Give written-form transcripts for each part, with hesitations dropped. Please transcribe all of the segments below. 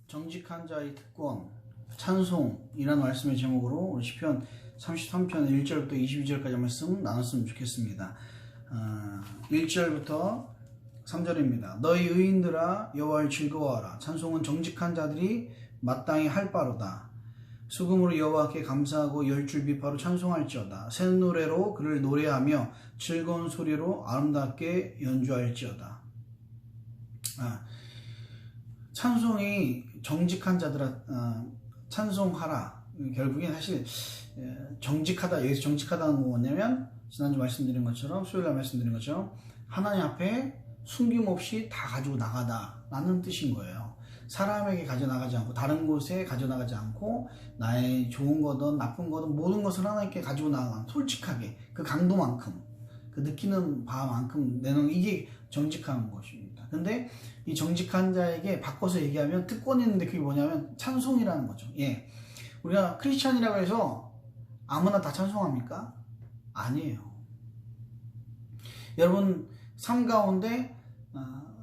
정직한 자의 특권, 찬송이라는 말씀의 제목으로 시편 33편 1절부터 22절까지 말씀 나눴으면 좋겠습니다. 1절부터 3절입니다. 너희 의인들아 여호와를 즐거워하라. 찬송은 정직한 자들이 마땅히 할 바로다. 수금으로 여호와께 감사하고 열줄 비파로 찬송할지어다. 새 노래로 그를 노래하며 즐거운 소리로 아름답게 연주할지어다. 찬송이 정직한 자들아 찬송하라. 결국엔 사실 정직하다, 여기서 정직하다는 건 뭐냐면 지난주 말씀드린 것처럼, 수요일날 말씀드린 것처럼 하나님 앞에 숨김없이 다 가지고 나가다 라는 뜻인 거예요. 사람에게 가져나가지 않고, 다른 곳에 가져나가지 않고, 나의 좋은 거든 나쁜 거든 모든 것을 하나님께 가지고 나가는, 솔직하게 그 강도만큼, 그 느끼는 바만큼 내는, 이게 정직한 것입니다. 근데 이 정직한 자에게 바꿔서 얘기하면 특권이 있는데, 그게 뭐냐면 찬송이라는 거죠. 예, 우리가 크리스찬이라고 해서 아무나 다 찬송합니까? 아니에요. 여러분 삶 가운데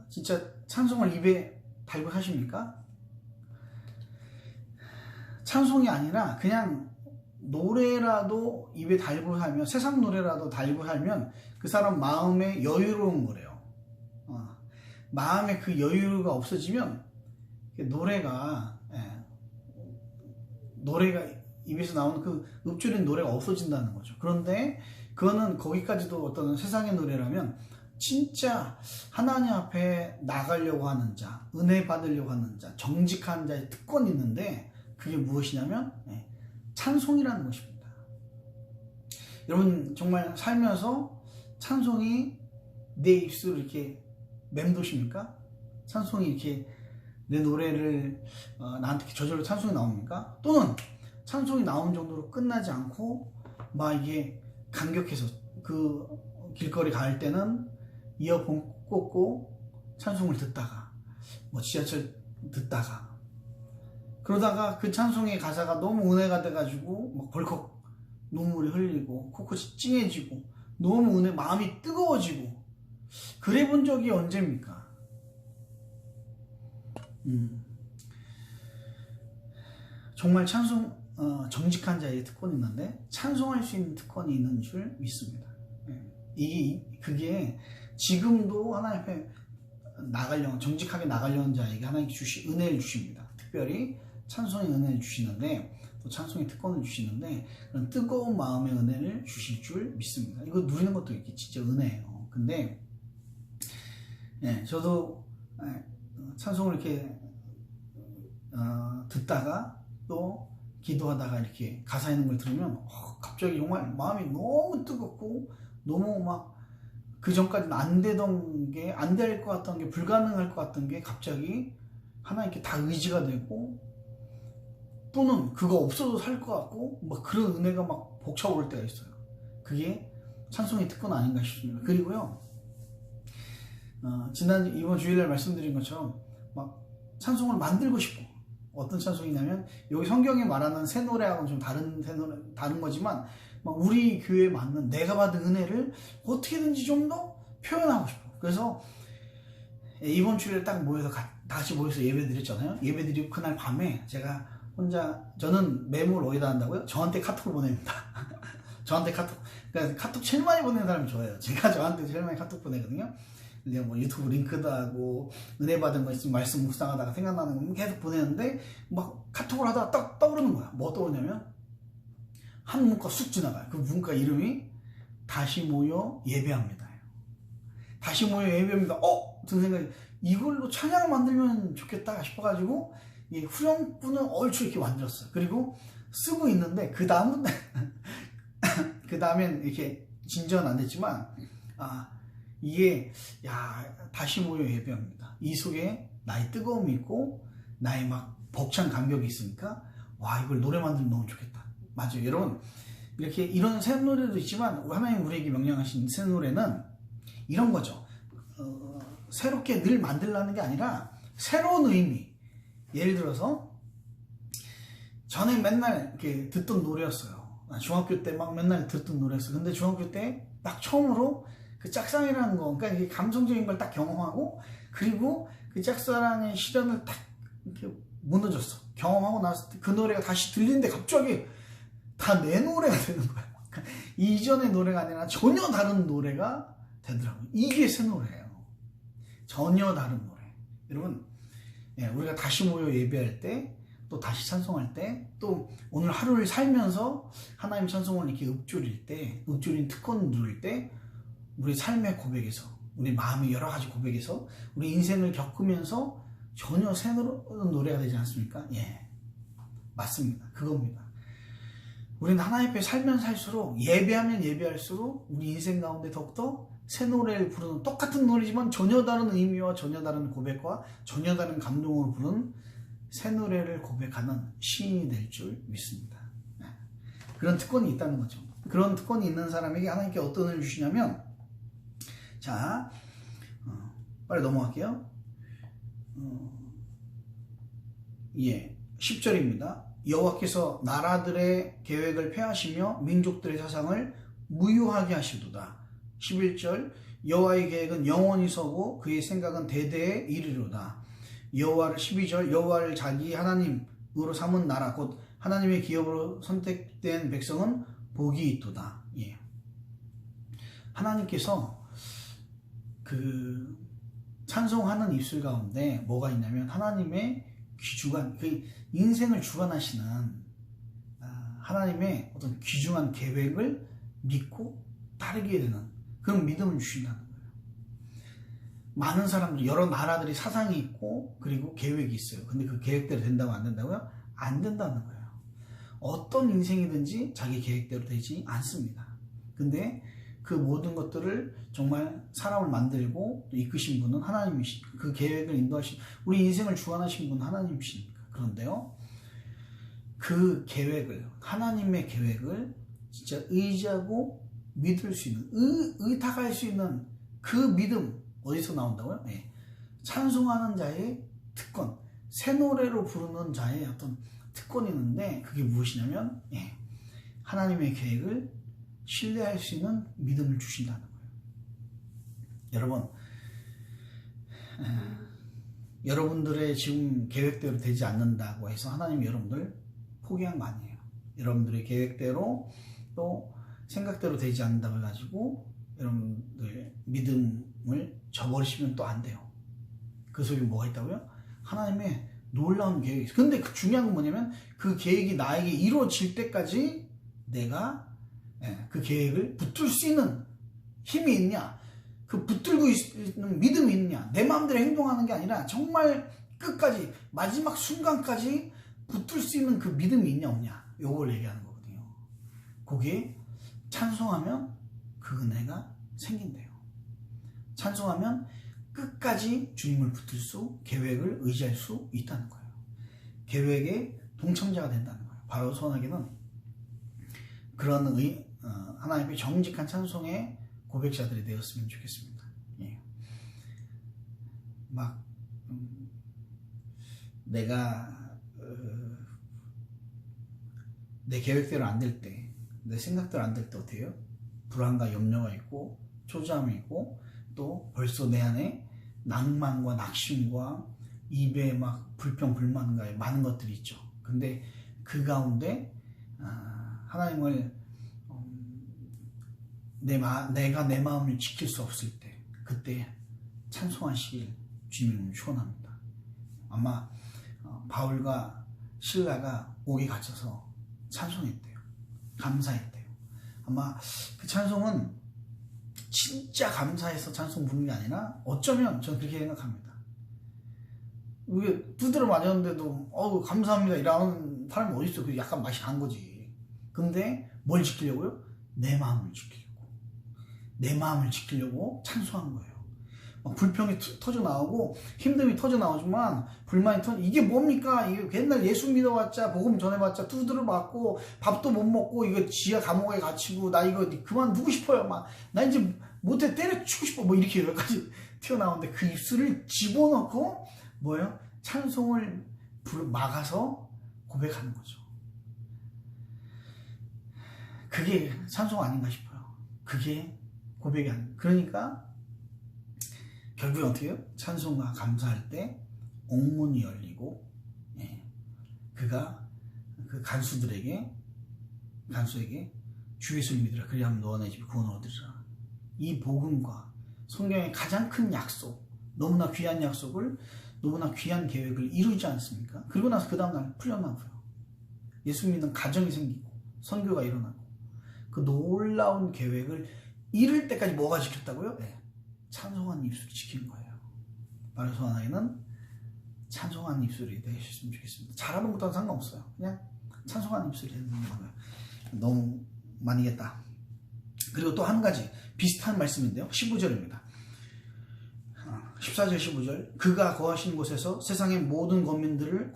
진짜 찬송을 입에 달고 사십니까? 찬송이 아니라 그냥 노래라도 입에 달고 살면, 세상 노래라도 달고 살면 그 사람 마음에 여유로운 거래요. 마음에 그 여유가 없어지면 노래가 입에서 나오는 그 읊조리는 노래가 없어진다는 거죠. 그런데 그거는 거기까지도 어떤 세상의 노래라면, 진짜 하나님 앞에 나가려고 하는 자, 은혜 받으려고 하는 자, 정직한 자의 특권이 있는데, 그게 무엇이냐면 찬송이라는 것입니다. 여러분 정말 살면서 찬송이 내 입술을 이렇게 맴도십니까? 찬송이 이렇게 내 노래를 나한테 저절로 찬송이 나옵니까? 또는 찬송이 나온 정도로 끝나지 않고 막 이게 감격해서 그 길거리 갈 때는 이어폰 꽂고 찬송을 듣다가, 뭐 지하철 듣다가, 그러다가 그 찬송의 가사가 너무 은혜가 돼가지고 막 벌컥 눈물이 흘리고 코끝이 찡해지고 너무 마음이 뜨거워지고, 그래 본 적이 언제입니까? 정말 찬송, 정직한 자의 특권이 있는데 찬송할 수 있는 특권이 있는 줄 믿습니다. 그게 지금도 하나님 앞에 나가려는, 정직하게 나가려는 자에게 하나님 은혜를 주십니다. 특별히 찬송의 은혜를 주시는데, 또 찬송의 특권을 주시는데, 그런 뜨거운 마음의 은혜를 주실 줄 믿습니다. 이거 누리는 것도 이렇게 진짜 은혜예요. 근데 저도 찬송을 이렇게 듣다가 또 기도하다가 이렇게 가사 있는 걸 들으면 갑자기 정말 마음이 너무 뜨겁고, 너무 막 그 전까지는 안 되던 게, 안 될 것 같던 게, 불가능할 것 같던 게 갑자기 하나님께 다 의지가 되고, 또는 그거 없어도 살 것 같고, 막 그런 은혜가 막 벅차오를 때가 있어요. 그게 찬송의 특권 아닌가 싶습니다. 그리고요, 이번 주일날 말씀드린 것처럼 막 찬송을 만들고 싶고, 어떤 찬송이냐면, 여기 성경에 말하는 새 노래하고는 좀 다른 거지만, 막 우리 교회에 맞는 내가 받은 은혜를 어떻게든지 좀 더 표현하고 싶어. 그래서 이번 주일에 딱 다시 모여서 예배 드렸잖아요. 예배 드리고 그날 밤에 제가 혼자, 저는 메모를 어디다 한다고요? 저한테 카톡을 보냅니다. 저한테 카톡. 그러니까 카톡 제일 많이 보내는 사람이 저예요. 제가 저한테 제일 많이 카톡 보내거든요. 근데 뭐 유튜브 링크도 하고, 은혜 받은 거 있으면 말씀 묵상하다가 생각나는 거 계속 보내는데, 막 카톡을 하다가 딱 떠오르는 거야. 뭐 떠오르냐면, 한 문과 쑥 지나가요. 그 문과 이름이 다시 모여 예배합니다. 다시 모여 예배합니다. 든 생각이, 이걸로 찬양을 만들면 좋겠다 싶어가지고 이 후렴구는 얼추 이렇게 만들었어요. 그리고 쓰고 있는데, 그 다음엔 이렇게 진전은 안 됐지만, 이게 다시 모여 예배합니다. 이 속에 나의 뜨거움이 있고 나의 막 벅찬 감격이 있으니까, 이걸 노래 만들면 너무 좋겠다. 맞아요. 여러분, 이렇게 이런 새 노래도 있지만, 하나님 우리에게 명령하신 새 노래는 이런 거죠. 새롭게 늘 만들라는 게 아니라 새로운 의미. 예를 들어서 전에 맨날 이렇게 듣던 노래였어요. 중학교 때 막 맨날 듣던 노래였어요. 근데 중학교 때 딱 처음으로 그 짝사랑이라는 거, 그러니까 이게 감성적인 걸 딱 경험하고, 그리고 그 짝사랑의 시련을 딱 이렇게 무너졌어. 경험하고 났을 때 그 노래가 다시 들리는데 갑자기 다 내 노래가 되는 거야. 그러니까 이전의 노래가 아니라 전혀 다른 노래가 되더라고요. 이게 새 노래예요. 전혀 다른 노래. 여러분, 우리가 다시 모여 예배할 때, 또 다시 찬송할 때, 또 오늘 하루를 살면서 하나님 찬송을 이렇게 읊조릴 때, 읊조린 특권 누릴 때, 우리 삶의 고백에서, 우리 마음의 여러 가지 고백에서, 우리 인생을 겪으면서 전혀 새로운 노래가 되지 않습니까? 예, 맞습니다. 그겁니다. 우리는 하나님 앞에 살면 살수록, 예배하면 예배할수록 우리 인생 가운데 더욱더 새 노래를 부르는, 똑같은 노래지만 전혀 다른 의미와 전혀 다른 고백과 전혀 다른 감동으로 부르는 새 노래를 고백하는 시인이 될 줄 믿습니다. 그런 특권이 있다는 거죠. 그런 특권이 있는 사람에게 하나님께 어떤 은혜를 주시냐면, 자, 빨리 넘어갈게요. 10절입니다. 여호와께서 나라들의 계획을 폐하시며 민족들의 사상을 무효하게 하시도다. 11절, 여호와의 계획은 영원히 서고 그의 생각은 대대에 이르리로다. 12절, 여호와를 자기 하나님으로 삼은 나라 곧 하나님의 기업으로 선택된 백성은 복이 있도다. 예. 하나님께서 그 찬송하는 입술 가운데 뭐가 있냐면 하나님의 귀중한, 그 인생을 주관하시는 하나님의 어떤 귀중한 계획을 믿고 따르게 되는 그런 믿음을 주신다는 거예요. 많은 사람들, 여러 나라들이 사상이 있고 그리고 계획이 있어요. 근데 그 계획대로 된다고 안 된다고요? 안 된다는 거예요. 어떤 인생이든지 자기 계획대로 되지 않습니다. 근데 그 모든 것들을 정말 사람을 만들고 이끄신 분은 하나님이시니까, 그 계획을 인도하신, 우리 인생을 주관하신 분은 하나님이시니까. 그런데요, 그 계획을, 하나님의 계획을 진짜 의지하고 믿을 수 있는, 의탁할 수 있는 그 믿음, 어디서 나온다고요? 네. 찬송하는 자의 특권, 새 노래로 부르는 자의 어떤 특권이 있는데, 그게 무엇이냐면, 하나님의 계획을 신뢰할 수 있는 믿음을 주신다는 거예요. 여러분, 여러분들의 지금 계획대로 되지 않는다고 해서 하나님이 여러분들 포기한 거 아니에요. 여러분들의 계획대로 또 생각대로 되지 않는다고 해가지고 여러분들 믿음을 저버리시면 또 안 돼요. 그 속에 뭐가 있다고요? 하나님의 놀라운 계획이 있어요. 근데 그 중요한 건 뭐냐면 그 계획이 나에게 이루어질 때까지 내가 그 계획을 붙들 수 있는 힘이 있냐, 그 붙들고 있는 믿음이 있냐, 내 마음대로 행동하는 게 아니라 정말 끝까지 마지막 순간까지 붙들 수 있는 그 믿음이 있냐 없냐, 요걸 얘기하는 거거든요. 그게 찬송하면 그 은혜가 생긴대요. 찬송하면 끝까지 주님을 붙들 수, 계획을 의지할 수 있다는 거예요. 계획에 동참자가 된다는 거예요. 바로 소원하기는 그런 하나님 앞에 정직한 찬송의 고백자들이 되었으면 좋겠습니다. 예. 막 내가 내 계획대로 안 될 때, 내 생각대로 안 될 때 어떻게 해요? 불안과 염려가 있고 초조함이 있고 또 벌써 내 안에 낭만과 낙심과 입에 막 불평 불만과 많은 것들이 있죠. 근데 그 가운데 하나님을 내가 내 마음을 지킬 수 없을 때, 그때 찬송하시길 주님은 축원합니다. 아마 바울과 실라가 옥에 갇혀서 찬송했대요. 감사했대요. 아마 그 찬송은 진짜 감사해서 찬송 부르는 게 아니라 어쩌면 저는 그렇게 생각합니다. 이게 두드려 맞았는데도 감사합니다 이라는 사람이 어디 있어? 그 약간 맛이 간 거지. 근데 뭘 지키려고요? 내 마음을 지키려고 찬송한 거예요. 막 불평이 터져 나오고 힘듦이 터져 나오지만 불만이 이게 뭡니까? 이게 옛날 예수 믿어봤자 복음 전해봤자 두드려 맞고 밥도 못 먹고 이거 지하 감옥에 갇히고 나 이거 그만두고 싶어요. 막 나 이제 못해 때려치고 싶어. 뭐 이렇게 여기까지 튀어나오는데 그 입술을 집어넣고 뭐예요? 찬송을 막아서 고백하는 거죠. 그게 찬송 아닌가 싶어요. 그게 고백이 아닌. 그러니까 결국에 어떻게 해요? 찬송과 감사할 때 옥문이 열리고 그가 그 간수에게 주 예수를 믿으라. 그리하면 너와 내 집이 구원을 얻으리라. 이 복음과 성경의 가장 큰 약속, 너무나 귀한 약속을, 너무나 귀한 계획을 이루지 않습니까? 그리고 나서 그 다음날 풀려나고요. 예수 믿는 가정이 생기고 선교가 일어나고 그 놀라운 계획을 이룰 때까지 뭐가 지켰다고요? 네. 찬송하는 입술이 지킨 거예요. 바로 소원하기는 찬송하는 입술이 되셨으면 좋겠습니다. 잘하는 것과는 상관없어요. 그냥 찬송하는 입술이 되는 거예요. 너무 많이 겠다. 그리고 또 한 가지 비슷한 말씀인데요. 15절입니다. 14절 15절 그가 거하시는 곳에서 세상의 모든 거민들을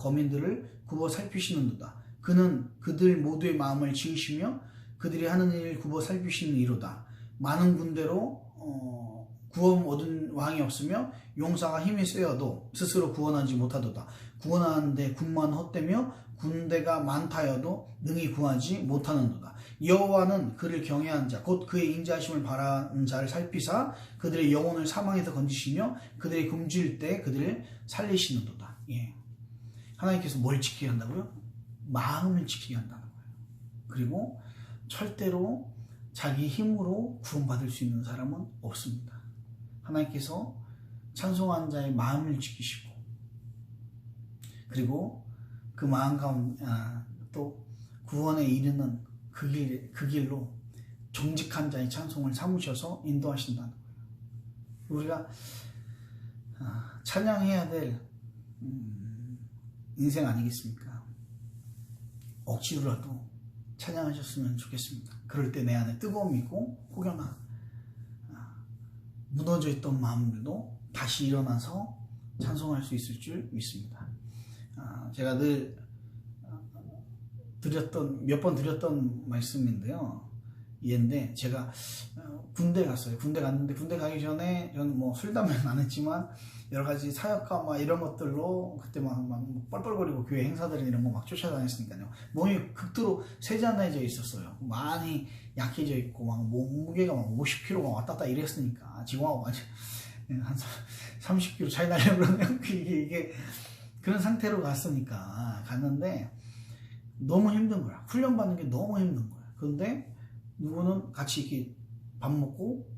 굽어 살피시는도다. 그는 그들 모두의 마음을 지으시며 그들이 하는 일을 굽어 살피시는 이로다. 많은 군대로 구원 얻은 왕이 없으며 용사가 힘이 세어도 스스로 구원하지 못하도다. 구원하는데 군만 헛되며 군대가 많다여도 능히 구하지 못하는도다. 여호와는 그를 경외하는 자 곧 그의 인자하심을 바라는 자를 살피사 그들의 영혼을 사망에서 건지시며 그들이 굶주릴 때 그들을 살리시는도다. 예. 하나님께서 뭘 지키게 한다고요? 마음을 지키게 한다는 거예요. 그리고 절대로 자기 힘으로 구원받을 수 있는 사람은 없습니다. 하나님께서 찬송하는 자의 마음을 지키시고 그리고 그 마음 가운데 또 구원에 이르는 그 길로 정직한 자의 찬송을 삼으셔서 인도하신다는 거예요. 우리가 찬양해야 될 인생 아니겠습니까? 억지로라도 찬양하셨으면 좋겠습니다. 그럴 때 내 안에 뜨거움이 있고 혹여나 무너져 있던 마음들도 다시 일어나서 찬송할 수 있을 줄 믿습니다. 제가 늘 몇 번 드렸던 말씀인데요. 얘인데 제가 군대 갔어요. 군대 갔는데 군대 가기 전에 저는 뭐 술 담배는 안 했지만 여러 가지 사역과 막 이런 것들로 그때 막 뻘뻘거리고 교회 행사들 이런 거 막 쫓아다녔으니까요. 몸이 극도로 세잔해져 있었어요. 많이 약해져 있고 막 몸무게가 막 50kg가 왔다 갔다 이랬으니까 지금하고 완전 한 30kg 차이 나려고 그러네요. 이게 그런 상태로 갔는데 너무 힘든 거야. 훈련 받는 게 너무 힘든 거야. 그런데 누구는 같이 이렇게 밥 먹고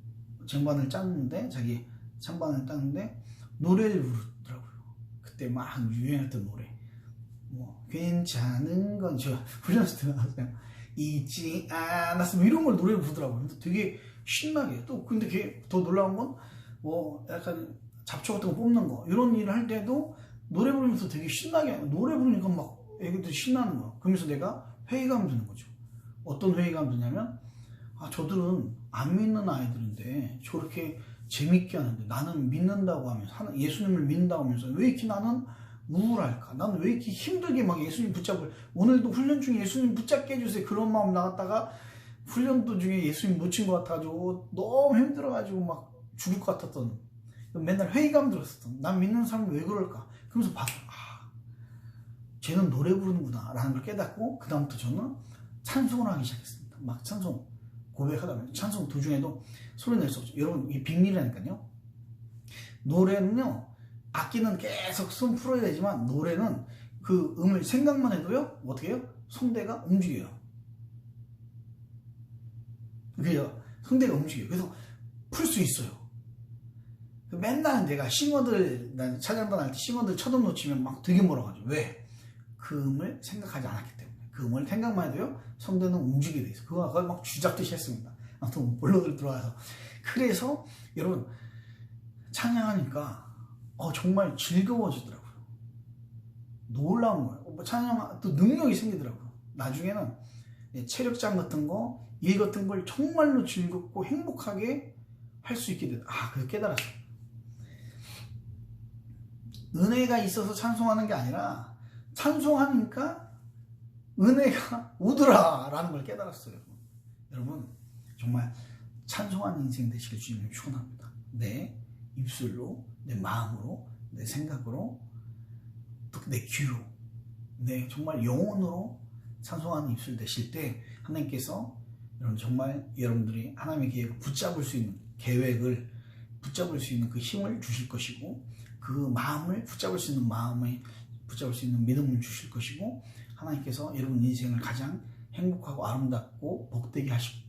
쟁반을 짰는데 자기 찬반을 땄는데 노래를 부르더라고요. 그때 막 유행했던 노래 뭐 괜찮은 건 저 훈련소 때 나왔어요. 잊지 않았으면 이런 걸 노래를 부르더라고요. 근데 되게 신나게 또 근데 그게 더 놀라운 건 뭐 약간 잡초 같은 거 뽑는 거 이런 일을 할 때도 노래 부르면서 되게 신나게 노래 부르니까 막 애기들 신나는 거야. 그러면서 내가 회의감 드는 거죠. 어떤 회의감 드냐면 저들은 안 믿는 아이들인데 저렇게 재밌게 하는데 나는 믿는다고 하면서 예수님을 믿는다고 하면서 왜 이렇게 나는 우울할까? 나는 왜 이렇게 힘들게 막 예수님 붙잡을 오늘도 훈련 중에 예수님 붙잡게 해주세요 그런 마음 나갔다가 훈련 도중에 예수님 놓친 것 같아가지고 너무 힘들어가지고 막 죽을 것 같았던 맨날 회의감 들었었던 난 믿는 사람은 왜 그럴까? 그러면서 쟤는 노래 부르는구나 라는 걸 깨닫고 그 다음부터 저는 찬송을 하기 시작했습니다. 막 찬송 고백하다 보면 찬송 도중에도 소리 낼 수 없죠. 여러분 이게 빅밀이라니까요. 노래는요 악기는 계속 손 풀어야 되지만 노래는 그 음을 생각만 해도요 어떻게 해요? 성대가 움직여요. 그래요. 성대가 움직여요. 그래서 풀 수 있어요. 맨날 내가 난 찬양단 할 때 싱어들 첫음 놓치면 막 되게 뭐라가지고 왜? 그 음을 생각하지 않았기 때문에 그 음을 생각만 해도요 성대는 움직이게 돼 있어요. 그거 막 쥐잡듯이 했습니다. 아무튼 본론으로 들어와서 그래서 여러분 찬양하니까 정말 즐거워지더라고요. 놀라운 거예요. 찬양 또 능력이 생기더라고요. 나중에는 체력장 같은 거, 일 같은 걸 정말로 즐겁고 행복하게 할 수 있게 됐다. 그래서 깨달았어요. 은혜가 있어서 찬송하는 게 아니라 찬송하니까 은혜가 오더라 라는 걸 깨달았어요. 여러분 정말 찬송하는 인생 되시길 주님을 축원합니다. 내 입술로, 내 마음으로, 내 생각으로, 또 내 귀로, 내 정말 영혼으로 찬송하는 입술 되실 때 하나님께서 여러분 정말 여러분들이 하나님의 계획을 붙잡을 수 있는 계획을 붙잡을 수 있는 그 힘을 주실 것이고 그 마음을 붙잡을 수 있는 마음을 붙잡을 수 있는 믿음을 주실 것이고 하나님께서 여러분 인생을 가장 행복하고 아름답고 복되게 하실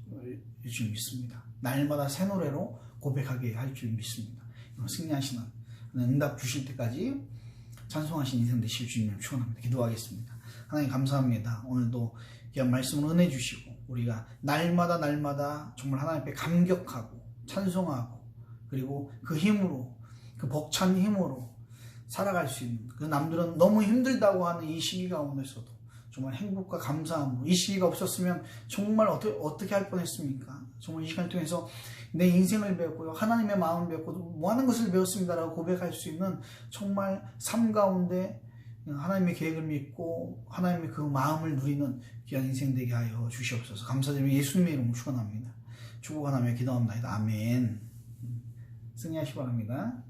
줄 믿습니다. 날마다 새 노래로 고백하게 할 줄 믿습니다. 승리하시는 응답 주실 때까지 찬송하신 인생 되실 주님을 축원합니다. 기도하겠습니다. 하나님 감사합니다. 오늘도 귀한 말씀을 은혜 주시고 우리가 날마다 정말 하나님 앞에 감격하고 찬송하고 그리고 그 힘으로 그 벅찬 힘으로 살아갈 수 있는 그 남들은 너무 힘들다고 하는 이 시기 가운데서도 정말 행복과 감사함으로 이 시기가 없었으면 정말 어떻게 할 뻔했습니까? 정말 이 시간을 통해서 내 인생을 배웠고요. 하나님의 마음을 배웠고 많은 것을 배웠습니다라고 고백할 수 있는 정말 삶 가운데 하나님의 계획을 믿고 하나님의 그 마음을 누리는 귀한 인생 되게 하여 주시옵소서. 감사드리며 예수님의 이름으로 축원합니다. 축복하나며 기도합니다. 아멘. 승리하시기 바랍니다.